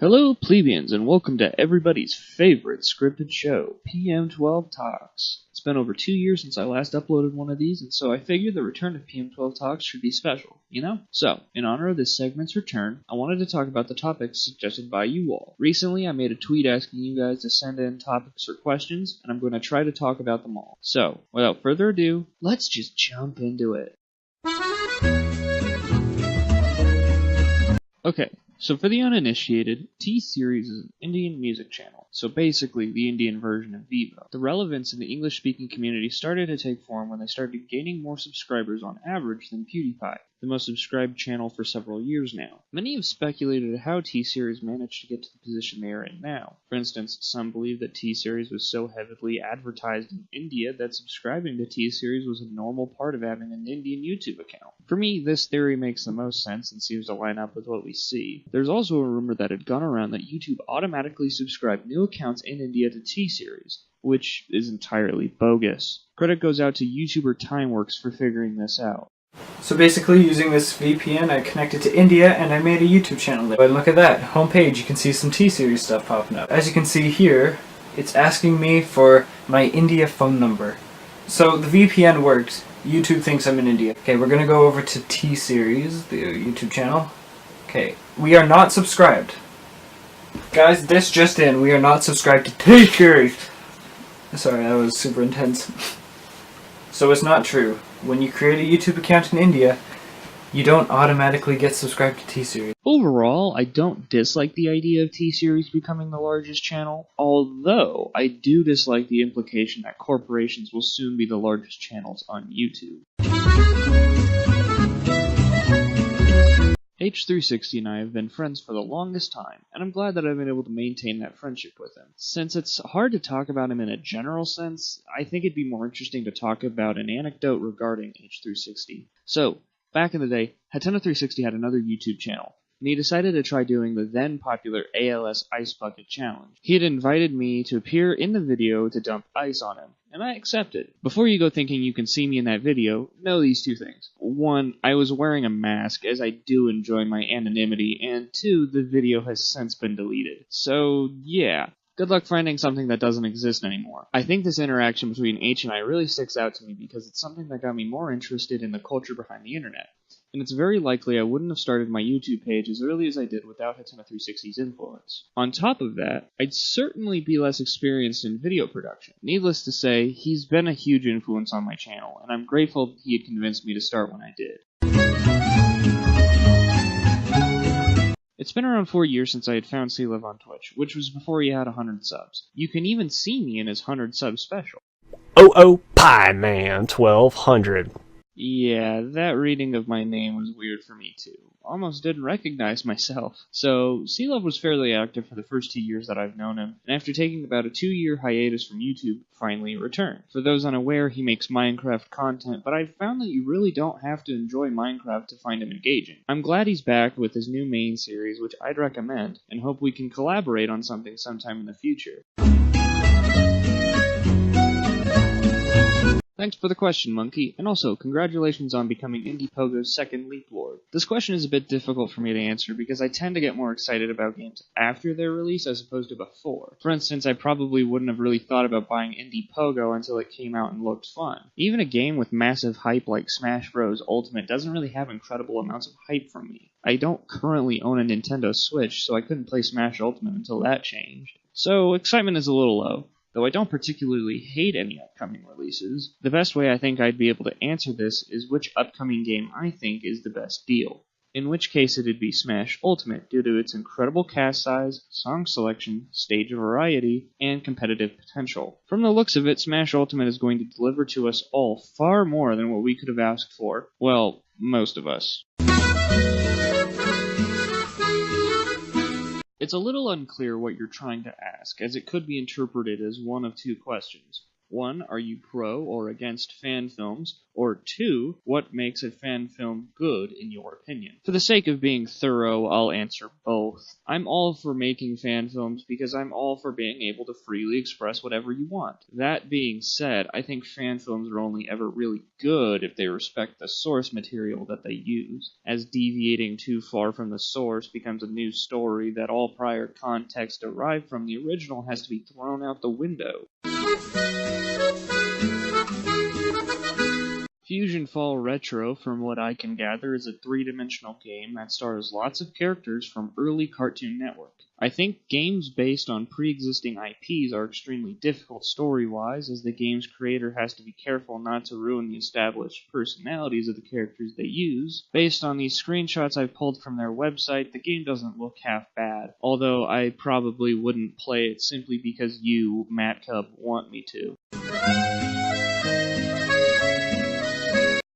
Hello, plebeians, and welcome to everybody's favorite scripted show, PM12Talks. It's been over 2 years since I last uploaded one of these, and so I figured the return of PM12Talks should be special, you know? So, in honor of this segment's return, I wanted to talk about the topics suggested by you all. Recently, I made a tweet asking you guys to send in topics or questions, and I'm going to try to talk about them all. So, without further ado, let's just jump into it. Okay. So for the uninitiated, T-Series is an Indian music channel, so basically the Indian version of Vivo. The relevance in the English-speaking community started to take form when they started gaining more subscribers on average than PewDiePie, the most subscribed channel for several years now. Many have speculated how T-Series managed to get to the position they are in now. For instance, some believe that T-Series was so heavily advertised in India that subscribing to T-Series was a normal part of having an Indian YouTube account. For me, this theory makes the most sense and seems to line up with what we see. There's also a rumor that had gone around that YouTube automatically subscribed new accounts in India to T-Series, which is entirely bogus. Credit goes out to YouTuber Timeworks for figuring this out. So basically, using this VPN, I connected to India and I made a YouTube channel there. But look at that, homepage, you can see some T-Series stuff popping up. As you can see here, it's asking me for my India phone number. So the VPN works. YouTube thinks I'm in India. Okay, we're gonna go over to T-Series, the YouTube channel. Okay, we are not subscribed. Guys, this just in, we are not subscribed to T-Series. Sorry, that was super intense. So it's not true. When you create a YouTube account in India, you don't automatically get subscribed to T-Series. Overall, I don't dislike the idea of T-Series becoming the largest channel, although I do dislike the implication that corporations will soon be the largest channels on YouTube. H360 and I have been friends for the longest time, and I'm glad that I've been able to maintain that friendship with him. Since it's hard to talk about him in a general sense, I think it'd be more interesting to talk about an anecdote regarding H360. So, back in the day, Hatena360 had another YouTube channel, and he decided to try doing the then popular ALS Ice Bucket Challenge. He had invited me to appear in the video to dump ice on him, and I accepted. Before you go thinking you can see me in that video, know these two things. One, I was wearing a mask, as I do enjoy my anonymity, and two, the video has since been deleted. So, yeah. Good luck finding something that doesn't exist anymore. I think this interaction between H and I really sticks out to me because it's something that got me more interested in the culture behind the internet. And it's very likely I wouldn't have started my YouTube page as early as I did without Hatena360's influence. On top of that, I'd certainly be less experienced in video production. Needless to say, he's been a huge influence on my channel, and I'm grateful he had convinced me to start when I did. It's been around 4 years since I had found C-Luv on Twitch, which was before he had 100 subs. You can even see me in his 100 sub special. Oh, Pie Man 1200. Yeah, that reading of my name was weird for me too. Almost didn't recognize myself. So, C-Luv was fairly active for the first 2 years that I've known him, and after taking about a 2-year hiatus from YouTube, finally returned. For those unaware, he makes Minecraft content, but I've found that you really don't have to enjoy Minecraft to find him engaging. I'm glad he's back with his new main series, which I'd recommend, and hope we can collaborate on something sometime in the future. Thanks for the question, Munkee, and also, congratulations on becoming Indiepogo's second Leap Lord. This question is a bit difficult for me to answer because I tend to get more excited about games after their release as opposed to before. For instance, I probably wouldn't have really thought about buying Indiepogo until it came out and looked fun. Even a game with massive hype like Smash Bros. Ultimate doesn't really have incredible amounts of hype from me. I don't currently own a Nintendo Switch, so I couldn't play Smash Ultimate until that changed. So, excitement is a little low. Though I don't particularly hate any upcoming releases, the best way I think I'd be able to answer this is which upcoming game I think is the best deal. In which case it'd be Smash Ultimate due to its incredible cast size, song selection, stage variety, and competitive potential. From the looks of it, Smash Ultimate is going to deliver to us all far more than what we could have asked for. Well, most of us. It's a little unclear what you're trying to ask, as it could be interpreted as one of two questions. 1, are you pro or against fan films? Or 2, what makes a fan film good in your opinion? For the sake of being thorough, I'll answer both. I'm all for making fan films because I'm all for being able to freely express whatever you want. That being said, I think fan films are only ever really good if they respect the source material that they use, as deviating too far from the source becomes a new story that all prior context derived from the original has to be thrown out the window. Fusion Fall Retro, from what I can gather, is a three-dimensional game that stars lots of characters from early Cartoon Network. I think games based on pre-existing IPs are extremely difficult story-wise, as the game's creator has to be careful not to ruin the established personalities of the characters they use. Based on these screenshots I've pulled from their website, the game doesn't look half bad, although I probably wouldn't play it simply because you, Matt Cub, want me to.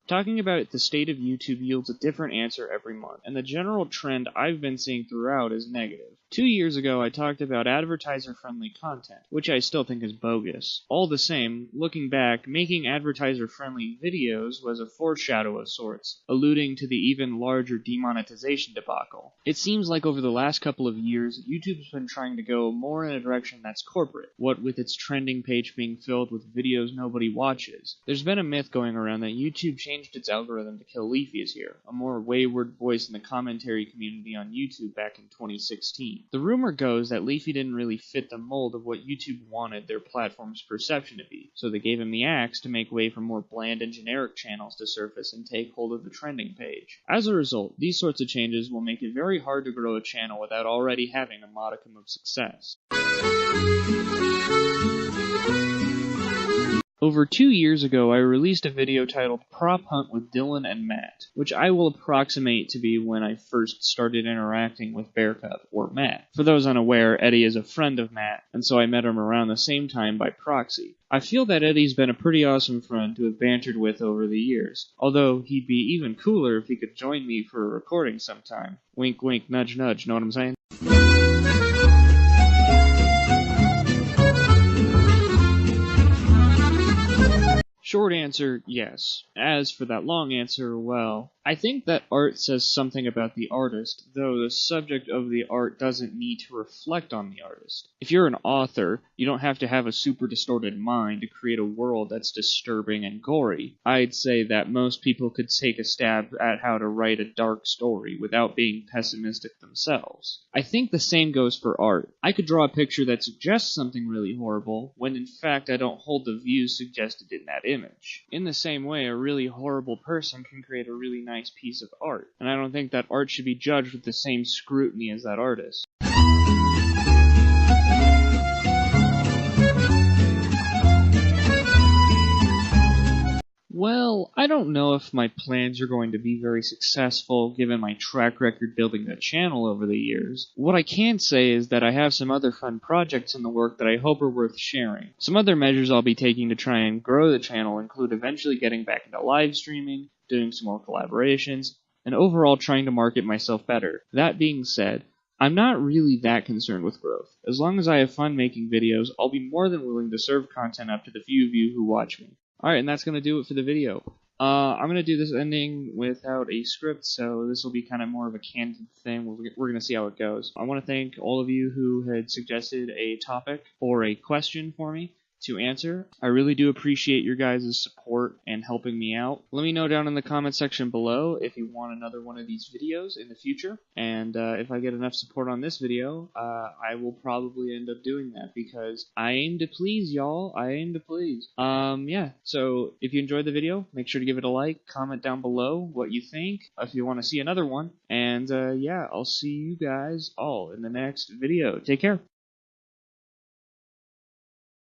Talking about it, the state of YouTube yields a different answer every month, and the general trend I've been seeing throughout is negative. 2 years ago, I talked about advertiser-friendly content, which I still think is bogus. All the same, looking back, making advertiser-friendly videos was a foreshadow of sorts, alluding to the even larger demonetization debacle. It seems like over the last couple of years, YouTube's been trying to go more in a direction that's corporate, what with its trending page being filled with videos nobody watches. There's been a myth going around that YouTube changed its algorithm to kill Leafy is here, a more wayward voice in the commentary community on YouTube back in 2016. The rumor goes that Leafy didn't really fit the mold of what YouTube wanted their platform's perception to be, so they gave him the axe to make way for more bland and generic channels to surface and take hold of the trending page. As a result, these sorts of changes will make it very hard to grow a channel without already having a modicum of success. Over 2 years ago, I released a video titled Prop Hunt with Dylan and Matt, which I will approximate to be when I first started interacting with Bear Cub, or Matt. For those unaware, Eddie is a friend of Matt, and so I met him around the same time by proxy. I feel that Eddie's been a pretty awesome friend to have bantered with over the years, although he'd be even cooler if he could join me for a recording sometime. Wink wink, nudge nudge, know what I'm saying? Short answer, yes. As for that long answer, well, I think that art says something about the artist, though the subject of the art doesn't need to reflect on the artist. If you're an author, you don't have to have a super distorted mind to create a world that's disturbing and gory. I'd say that most people could take a stab at how to write a dark story without being pessimistic themselves. I think the same goes for art. I could draw a picture that suggests something really horrible, when in fact I don't hold the views suggested in that image. In the same way, a really horrible person can create a really nice piece of art, and I don't think that art should be judged with the same scrutiny as that artist. Well, I don't know if my plans are going to be very successful given my track record building the channel over the years. What I can say is that I have some other fun projects in the work that I hope are worth sharing. Some other measures I'll be taking to try and grow the channel include eventually getting back into live streaming, doing some more collaborations, and overall trying to market myself better. That being said, I'm not really that concerned with growth. As long as I have fun making videos, I'll be more than willing to serve content up to the few of you who watch me. Alright, and that's going to do it for the video. I'm going to do this ending without a script, so this will be kind of more of a candid thing. We're going to see how it goes. I want to thank all of you who had suggested a topic or a question for me to answer. I really do appreciate your guys' support and helping me out. Let me know down in the comment section below if you want another one of these videos in the future, and if I get enough support on this video, I will probably end up doing that because I aim to please, y'all. I aim to please. Yeah, so if you enjoyed the video, make sure to give it a like, comment down below what you think, if you want to see another one, and yeah, I'll see you guys all in the next video. Take care.